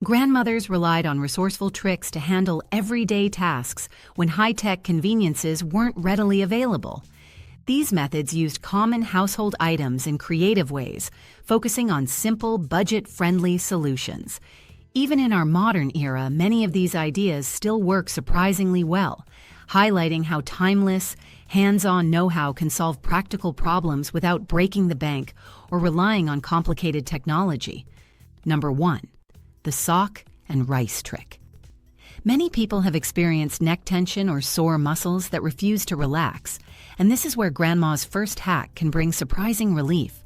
Grandmothers relied on resourceful tricks to handle everyday tasks when high-tech conveniences weren't readily available. These methods used common household items in creative ways, focusing on simple, budget-friendly solutions. Even in our modern era, many of these ideas still work surprisingly well, highlighting how timeless, hands-on know-how can solve practical problems without breaking the bank or relying on complicated technology. Number 1. The sock and rice trick. Many people have experienced neck tension or sore muscles that refuse to relax, and this is where Grandma's first hack can bring surprising relief.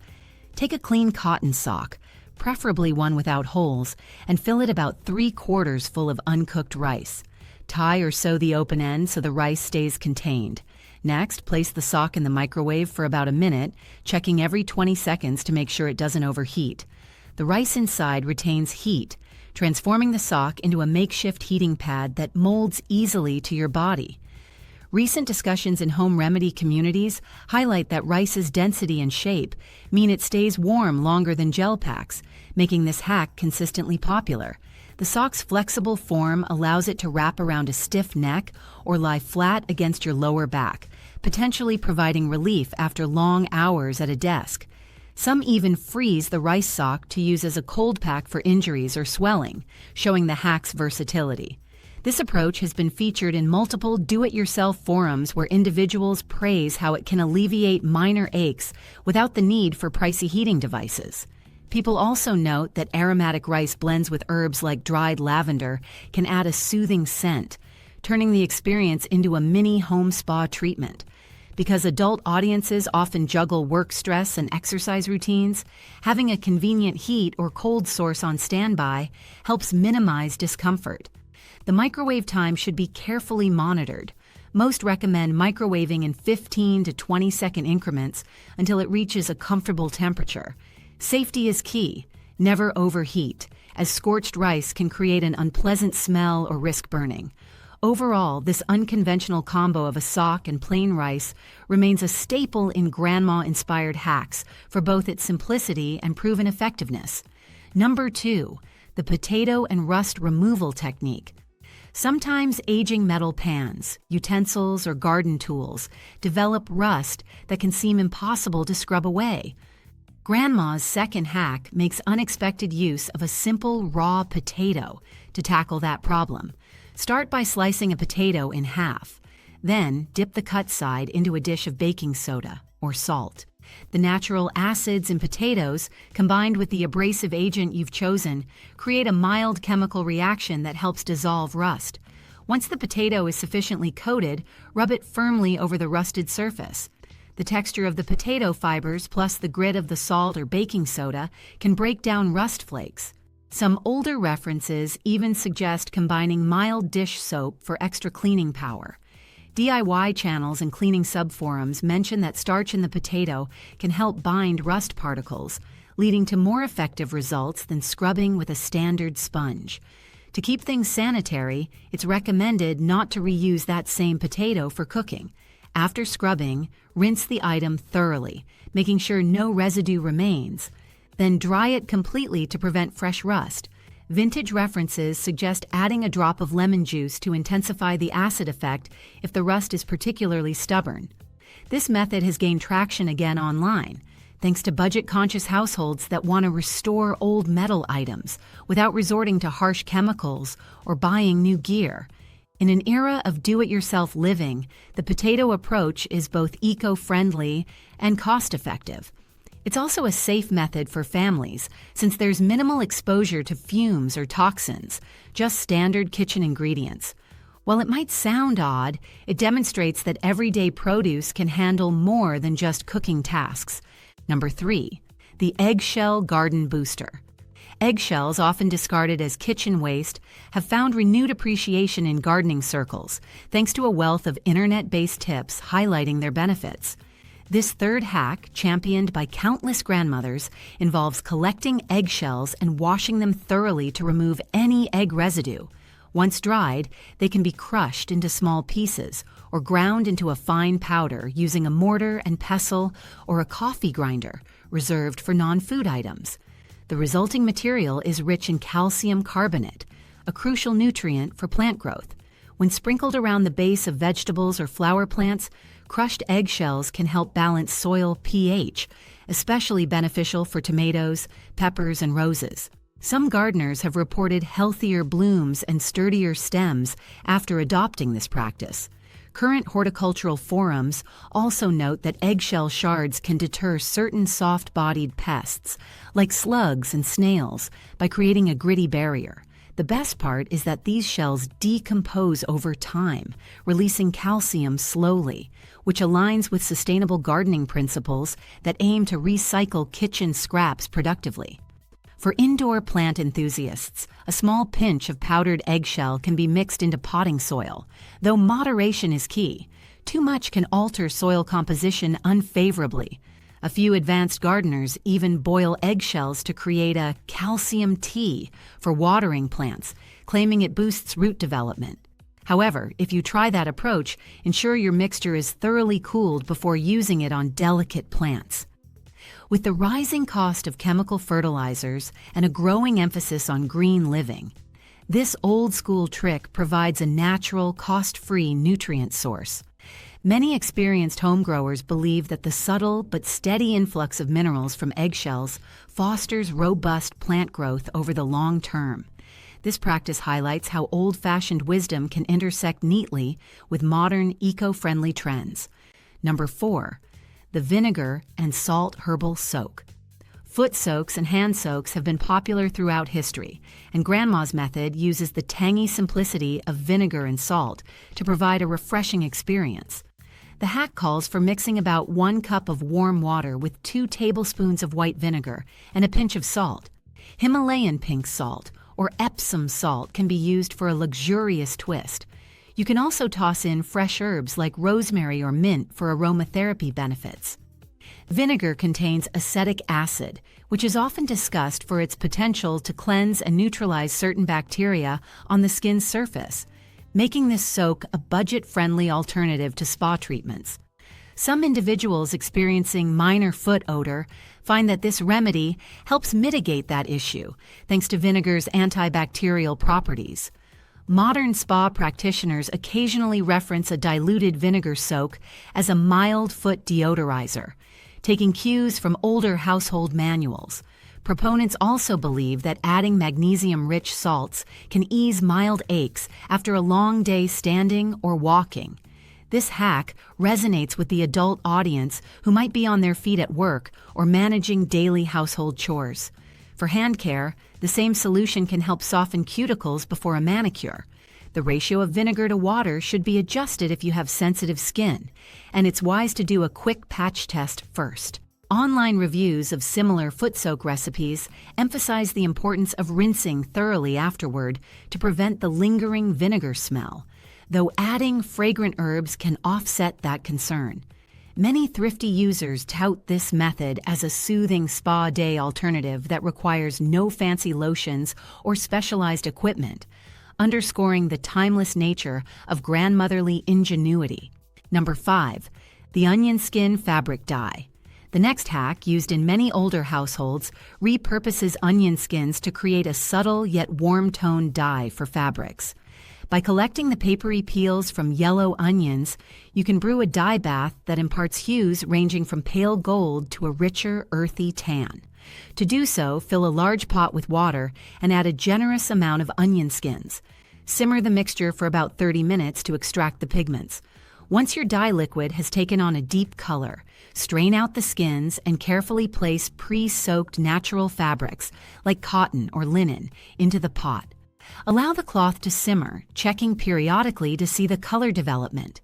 Take a clean cotton sock, preferably one without holes, and fill it about 3/4 full of uncooked rice. Tie or sew the open end so the rice stays contained. Next, place the sock in the microwave for about a minute, checking every 20 seconds to make sure it doesn't overheat. The rice inside retains heat, transforming the sock into a makeshift heating pad that molds easily to your body. Recent discussions in home remedy communities highlight that rice's density and shape mean it stays warm longer than gel packs, making this hack consistently popular. The sock's flexible form allows it to wrap around a stiff neck or lie flat against your lower back, potentially providing relief after long hours at a desk. Some even freeze the rice sock to use as a cold pack for injuries or swelling, showing the hack's versatility. This approach has been featured in multiple do-it-yourself forums where individuals praise how it can alleviate minor aches without the need for pricey heating devices. People also note that aromatic rice blends with herbs like dried lavender can add a soothing scent, turning the experience into a mini home spa treatment. Because adult audiences often juggle work stress and exercise routines, having a convenient heat or cold source on standby helps minimize discomfort. The microwave time should be carefully monitored. Most recommend microwaving in 15 to 20-second increments until it reaches a comfortable temperature. Safety is key. Never overheat, as scorched rice can create an unpleasant smell or risk burning. Overall, this unconventional combo of a sock and plain rice remains a staple in Grandma-inspired hacks for both its simplicity and proven effectiveness. Number 2, the potato and rust removal technique. Sometimes aging metal pans, utensils, or garden tools develop rust that can seem impossible to scrub away. Grandma's second hack makes unexpected use of a simple raw potato to tackle that problem. Start by slicing a potato in half. Then, dip the cut side into a dish of baking soda or salt. The natural acids in potatoes, combined with the abrasive agent you've chosen, create a mild chemical reaction that helps dissolve rust. Once the potato is sufficiently coated, rub it firmly over the rusted surface. The texture of the potato fibers plus the grit of the salt or baking soda can break down rust flakes. Some older references even suggest combining mild dish soap for extra cleaning power. DIY channels and cleaning subforums mention that starch in the potato can help bind rust particles, leading to more effective results than scrubbing with a standard sponge. To keep things sanitary, it's recommended not to reuse that same potato for cooking. After scrubbing, rinse the item thoroughly, making sure no residue remains. Then dry it completely to prevent fresh rust. Vintage references suggest adding a drop of lemon juice to intensify the acid effect if the rust is particularly stubborn. This method has gained traction again online, thanks to budget-conscious households that want to restore old metal items without resorting to harsh chemicals or buying new gear. In an era of do-it-yourself living, the potato approach is both eco-friendly and cost-effective. It's also a safe method for families since there's minimal exposure to fumes or toxins, just standard kitchen ingredients. While it might sound odd, it demonstrates that everyday produce can handle more than just cooking tasks. Number 3, the eggshell garden booster. Eggshells, often discarded as kitchen waste, have found renewed appreciation in gardening circles, thanks to a wealth of internet-based tips highlighting their benefits. This third hack, championed by countless grandmothers, involves collecting eggshells and washing them thoroughly to remove any egg residue. Once dried, they can be crushed into small pieces or ground into a fine powder using a mortar and pestle or a coffee grinder, reserved for non-food items. The resulting material is rich in calcium carbonate, a crucial nutrient for plant growth. When sprinkled around the base of vegetables or flower plants, crushed eggshells can help balance soil pH, especially beneficial for tomatoes, peppers, and roses. Some gardeners have reported healthier blooms and sturdier stems after adopting this practice. Current horticultural forums also note that eggshell shards can deter certain soft-bodied pests, like slugs and snails, by creating a gritty barrier. The best part is that these shells decompose over time, releasing calcium slowly, which aligns with sustainable gardening principles that aim to recycle kitchen scraps productively. For indoor plant enthusiasts, a small pinch of powdered eggshell can be mixed into potting soil, though moderation is key. Too much can alter soil composition unfavorably. A few advanced gardeners even boil eggshells to create a calcium tea for watering plants, claiming it boosts root development. However, if you try that approach, ensure your mixture is thoroughly cooled before using it on delicate plants. With the rising cost of chemical fertilizers and a growing emphasis on green living, this old-school trick provides a natural, cost-free nutrient source. Many experienced homegrowers believe that the subtle but steady influx of minerals from eggshells fosters robust plant growth over the long term. This practice highlights how old-fashioned wisdom can intersect neatly with modern, eco-friendly trends. Number 4. The vinegar and salt herbal soak. Foot soaks and hand soaks have been popular throughout history, and Grandma's method uses the tangy simplicity of vinegar and salt to provide a refreshing experience. The hack calls for mixing about 1 cup of warm water with 2 tablespoons of white vinegar and a pinch of salt. Himalayan pink salt or Epsom salt can be used for a luxurious twist. You can also toss in fresh herbs like rosemary or mint for aromatherapy benefits. Vinegar contains acetic acid, which is often discussed for its potential to cleanse and neutralize certain bacteria on the skin's surface, making this soak a budget-friendly alternative to spa treatments. Some individuals experiencing minor foot odor find that this remedy helps mitigate that issue, thanks to vinegar's antibacterial properties. Modern spa practitioners occasionally reference a diluted vinegar soak as a mild foot deodorizer, taking cues from older household manuals. Proponents also believe that adding magnesium-rich salts can ease mild aches after a long day standing or walking. This hack resonates with the adult audience who might be on their feet at work or managing daily household chores. For hand care, the same solution can help soften cuticles before a manicure. The ratio of vinegar to water should be adjusted if you have sensitive skin, and it's wise to do a quick patch test first. Online reviews of similar foot soak recipes emphasize the importance of rinsing thoroughly afterward to prevent the lingering vinegar smell, though adding fragrant herbs can offset that concern. Many thrifty users tout this method as a soothing spa day alternative that requires no fancy lotions or specialized equipment, underscoring the timeless nature of grandmotherly ingenuity. Number 5. The onion skin fabric dye. The next hack, used in many older households, repurposes onion skins to create a subtle yet warm-toned dye for fabrics. By collecting the papery peels from yellow onions, you can brew a dye bath that imparts hues ranging from pale gold to a richer, earthy tan. To do so, fill a large pot with water and add a generous amount of onion skins. Simmer the mixture for about 30 minutes to extract the pigments. Once your dye liquid has taken on a deep color, strain out the skins and carefully place pre-soaked natural fabrics, like cotton or linen, into the pot. Allow the cloth to simmer, checking periodically to see the color development.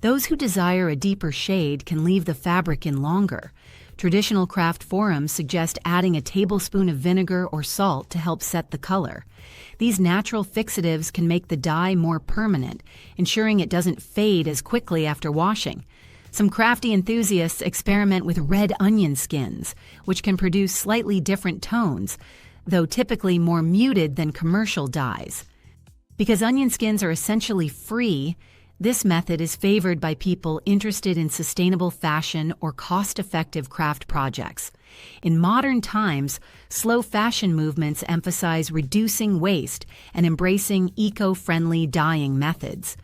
Those who desire a deeper shade can leave the fabric in longer. Traditional craft forums suggest adding a tablespoon of vinegar or salt to help set the color. These natural fixatives can make the dye more permanent, ensuring it doesn't fade as quickly after washing. Some crafty enthusiasts experiment with red onion skins, which can produce slightly different tones, though typically more muted than commercial dyes. Because onion skins are essentially free, This method is favored by people interested in sustainable fashion or cost-effective craft projects. In modern times, slow fashion movements emphasize reducing waste and embracing eco-friendly dyeing methods.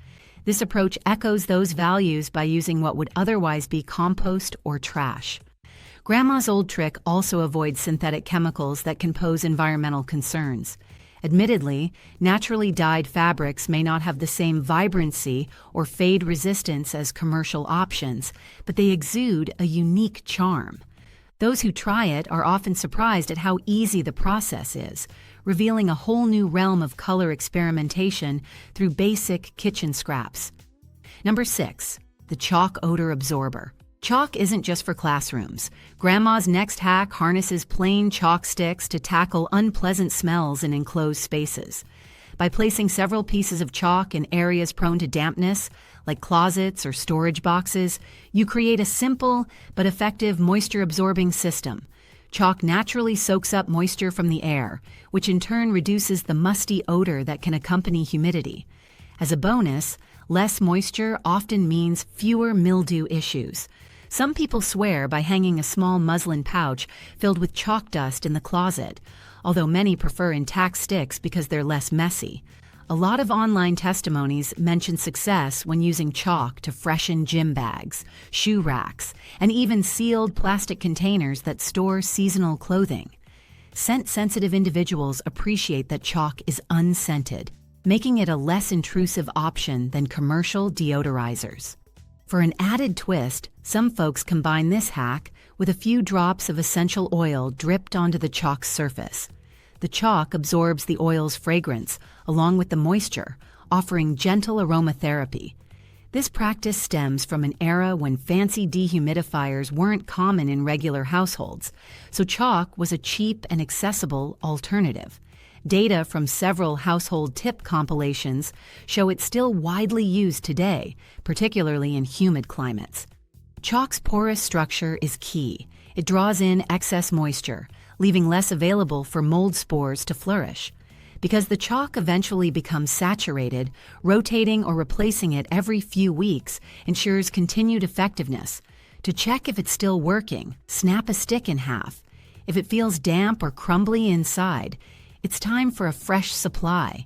This approach echoes those values by using what would otherwise be compost or trash. Grandma's old trick also avoids synthetic chemicals that can pose environmental concerns. Admittedly, naturally dyed fabrics may not have the same vibrancy or fade resistance as commercial options, but they exude a unique charm. Those who try it are often surprised at how easy the process is, revealing a whole new realm of color experimentation through basic kitchen scraps. Number 6. The chalk odor absorber. Chalk isn't just for classrooms. Grandma's next hack harnesses plain chalk sticks to tackle unpleasant smells in enclosed spaces. By placing several pieces of chalk in areas prone to dampness, like closets or storage boxes, you create a simple but effective moisture-absorbing system. Chalk naturally soaks up moisture from the air, which in turn reduces the musty odor that can accompany humidity. As a bonus, less moisture often means fewer mildew issues. Some people swear by hanging a small muslin pouch filled with chalk dust in the closet, although many prefer intact sticks because they're less messy. A lot of online testimonies mention success when using chalk to freshen gym bags, shoe racks, and even sealed plastic containers that store seasonal clothing. Scent-sensitive individuals appreciate that chalk is unscented, making it a less intrusive option than commercial deodorizers. For an added twist, some folks combine this hack with a few drops of essential oil dripped onto the chalk's surface. The chalk absorbs the oil's fragrance along with the moisture, offering gentle aromatherapy. This practice stems from an era when fancy dehumidifiers weren't common in regular households, so chalk was a cheap and accessible alternative. Data from several household tip compilations show it's still widely used today, particularly in humid climates. Chalk's porous structure is key. It draws in excess moisture, leaving less available for mold spores to flourish. Because the chalk eventually becomes saturated, rotating or replacing it every few weeks ensures continued effectiveness. To check if it's still working, snap a stick in half. If it feels damp or crumbly inside, it's time for a fresh supply.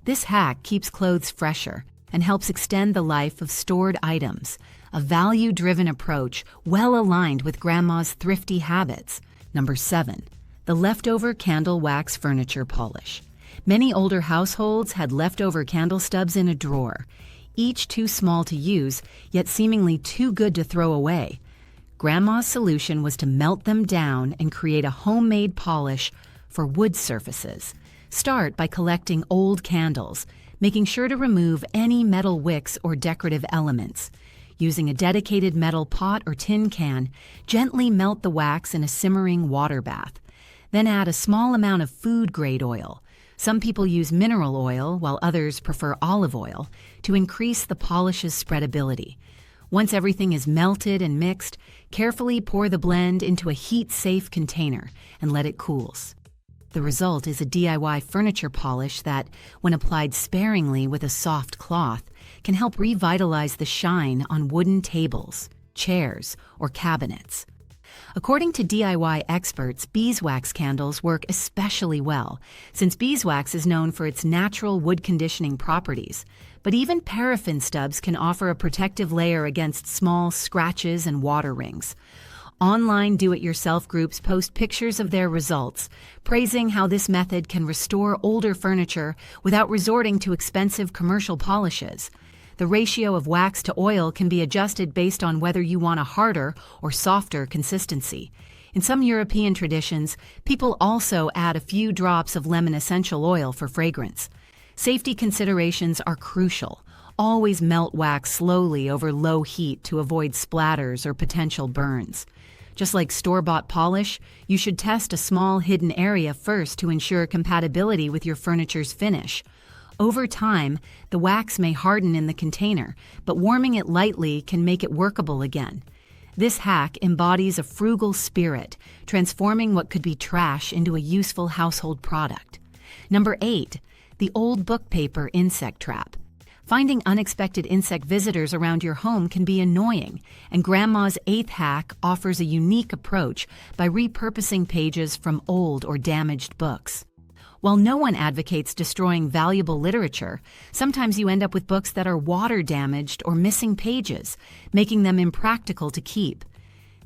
This hack keeps clothes fresher and helps extend the life of stored items, a value-driven approach well aligned with Grandma's thrifty habits. Number 7. The leftover candle wax furniture polish. Many older households had leftover candle stubs in a drawer, each too small to use, yet seemingly too good to throw away. Grandma's solution was to melt them down and create a homemade polish for wood surfaces. Start by collecting old candles, making sure to remove any metal wicks or decorative elements. Using a dedicated metal pot or tin can, gently melt the wax in a simmering water bath. Then add a small amount of food-grade oil. Some people use mineral oil, while others prefer olive oil, to increase the polish's spreadability. Once everything is melted and mixed, carefully pour the blend into a heat-safe container and let it cool. The result is a DIY furniture polish that, when applied sparingly with a soft cloth, can help revitalize the shine on wooden tables, chairs, or cabinets. According to DIY experts, beeswax candles work especially well, since beeswax is known for its natural wood conditioning properties. But even paraffin stubs can offer a protective layer against small scratches and water rings. Online do-it-yourself groups post pictures of their results, praising how this method can restore older furniture without resorting to expensive commercial polishes. The ratio of wax to oil can be adjusted based on whether you want a harder or softer consistency. In some European traditions, people also add a few drops of lemon essential oil for fragrance. Safety considerations are crucial. Always melt wax slowly over low heat to avoid splatters or potential burns. Just like store-bought polish, you should test a small hidden area first to ensure compatibility with your furniture's finish. Over time, the wax may harden in the container, but warming it lightly can make it workable again. This hack embodies a frugal spirit, transforming what could be trash into a useful household product. Number 8. The old book paper insect trap. Finding unexpected insect visitors around your home can be annoying, and Grandma's 8th hack offers a unique approach by repurposing pages from old or damaged books. While no one advocates destroying valuable literature, sometimes you end up with books that are water-damaged or missing pages, making them impractical to keep.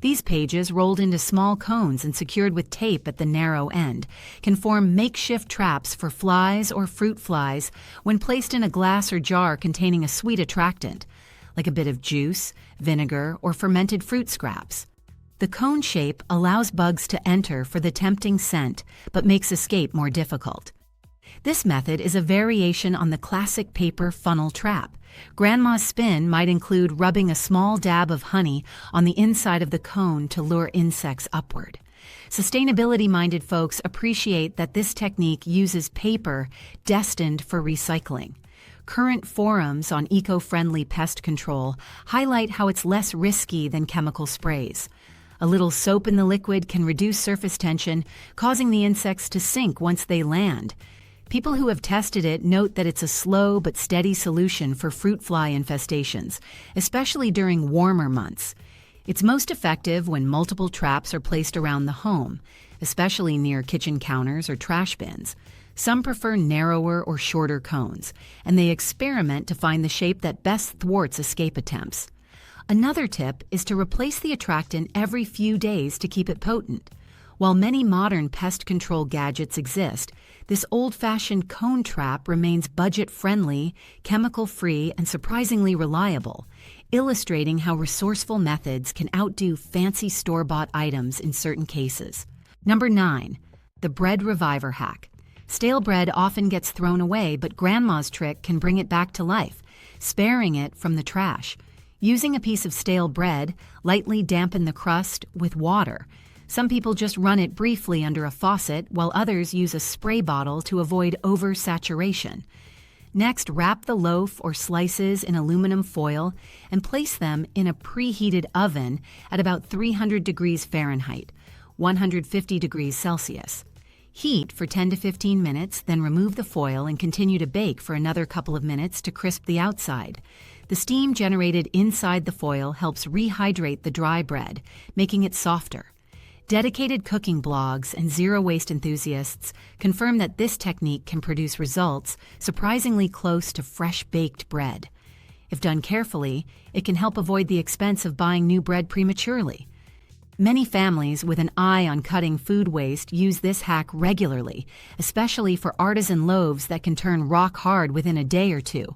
These pages, rolled into small cones and secured with tape at the narrow end, can form makeshift traps for flies or fruit flies when placed in a glass or jar containing a sweet attractant, like a bit of juice, vinegar, or fermented fruit scraps. The cone shape allows bugs to enter for the tempting scent, but makes escape more difficult. This method is a variation on the classic paper funnel trap. Grandma's spin might include rubbing a small dab of honey on the inside of the cone to lure insects upward. Sustainability-minded folks appreciate that this technique uses paper destined for recycling. Current forums on eco-friendly pest control highlight how it's less risky than chemical sprays. A little soap in the liquid can reduce surface tension, causing the insects to sink once they land. People who have tested it note that it's a slow but steady solution for fruit fly infestations, especially during warmer months. It's most effective when multiple traps are placed around the home, especially near kitchen counters or trash bins. Some prefer narrower or shorter cones, and they experiment to find the shape that best thwarts escape attempts. Another tip is to replace the attractant every few days to keep it potent. While many modern pest control gadgets exist, this old-fashioned cone trap remains budget-friendly, chemical-free, and surprisingly reliable, illustrating how resourceful methods can outdo fancy store-bought items in certain cases. Number 9. The bread reviver hack. Stale bread often gets thrown away, but Grandma's trick can bring it back to life, sparing it from the trash. Using a piece of stale bread, lightly dampen the crust with water. Some people just run it briefly under a faucet, while others use a spray bottle to avoid oversaturation. Next, wrap the loaf or slices in aluminum foil and place them in a preheated oven at about 300 degrees Fahrenheit, 150 degrees Celsius. Heat for 10 to 15 minutes, then remove the foil and continue to bake for another couple of minutes to crisp the outside. The steam generated inside the foil helps rehydrate the dry bread, making it softer. Dedicated cooking blogs and zero-waste enthusiasts confirm that this technique can produce results surprisingly close to fresh-baked bread. If done carefully, it can help avoid the expense of buying new bread prematurely. Many families with an eye on cutting food waste use this hack regularly, especially for artisan loaves that can turn rock hard within a day or two.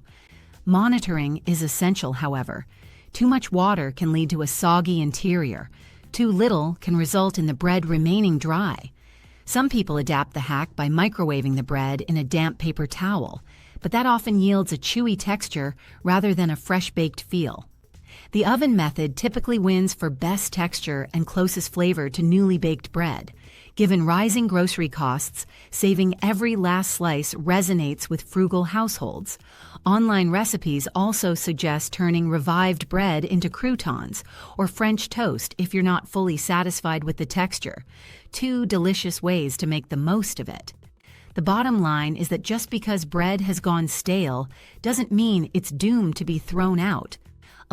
Monitoring is essential, however. Too much water can lead to a soggy interior. Too little can result in the bread remaining dry. Some people adapt the hack by microwaving the bread in a damp paper towel, but that often yields a chewy texture rather than a fresh-baked feel. The oven method typically wins for best texture and closest flavor to newly baked bread. Given rising grocery costs, saving every last slice resonates with frugal households. Online recipes also suggest turning revived bread into croutons or French toast if you're not fully satisfied with the texture. 2 delicious ways to make the most of it. The bottom line is that just because bread has gone stale doesn't mean it's doomed to be thrown out.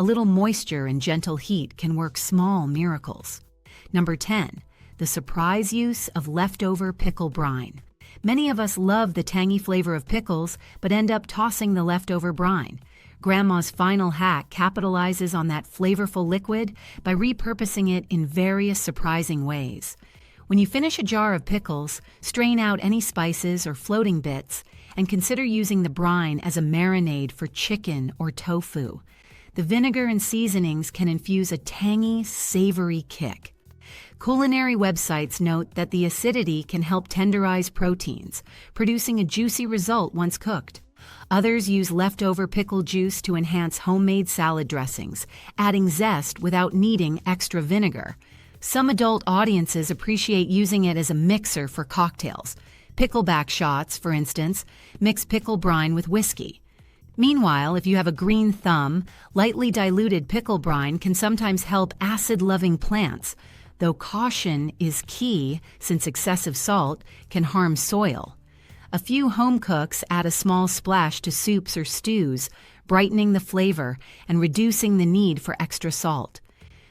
A little moisture and gentle heat can work small miracles. Number 10. The surprise use of leftover pickle brine. Many of us love the tangy flavor of pickles, but end up tossing the leftover brine. Grandma's final hack capitalizes on that flavorful liquid by repurposing it in various surprising ways. When you finish a jar of pickles, strain out any spices or floating bits, and consider using the brine as a marinade for chicken or tofu. The vinegar and seasonings can infuse a tangy, savory kick. Culinary websites note that the acidity can help tenderize proteins, producing a juicy result once cooked. Others use leftover pickle juice to enhance homemade salad dressings, adding zest without needing extra vinegar. Some adult audiences appreciate using it as a mixer for cocktails. Pickleback shots, for instance, mix pickle brine with whiskey. Meanwhile, if you have a green thumb, lightly diluted pickle brine can sometimes help acid-loving plants, though caution is key since excessive salt can harm soil. A few home cooks add a small splash to soups or stews, brightening the flavor and reducing the need for extra salt.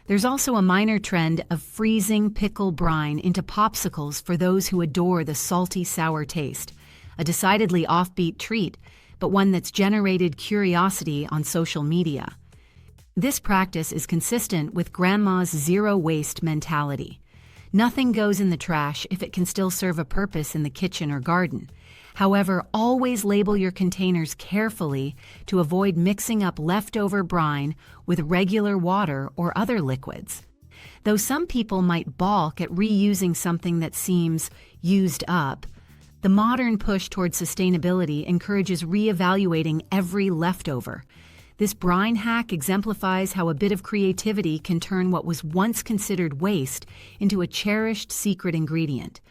There's also a minor trend of freezing pickle brine into popsicles for those who adore the salty, sour taste. A decidedly offbeat treat, but one that's generated curiosity on social media. This practice is consistent with Grandma's zero-waste mentality. Nothing goes in the trash if it can still serve a purpose in the kitchen or garden. However, always label your containers carefully to avoid mixing up leftover brine with regular water or other liquids. Though some people might balk at reusing something that seems used up, the modern push towards sustainability encourages reevaluating every leftover. This brine hack exemplifies how a bit of creativity can turn what was once considered waste into a cherished secret ingredient.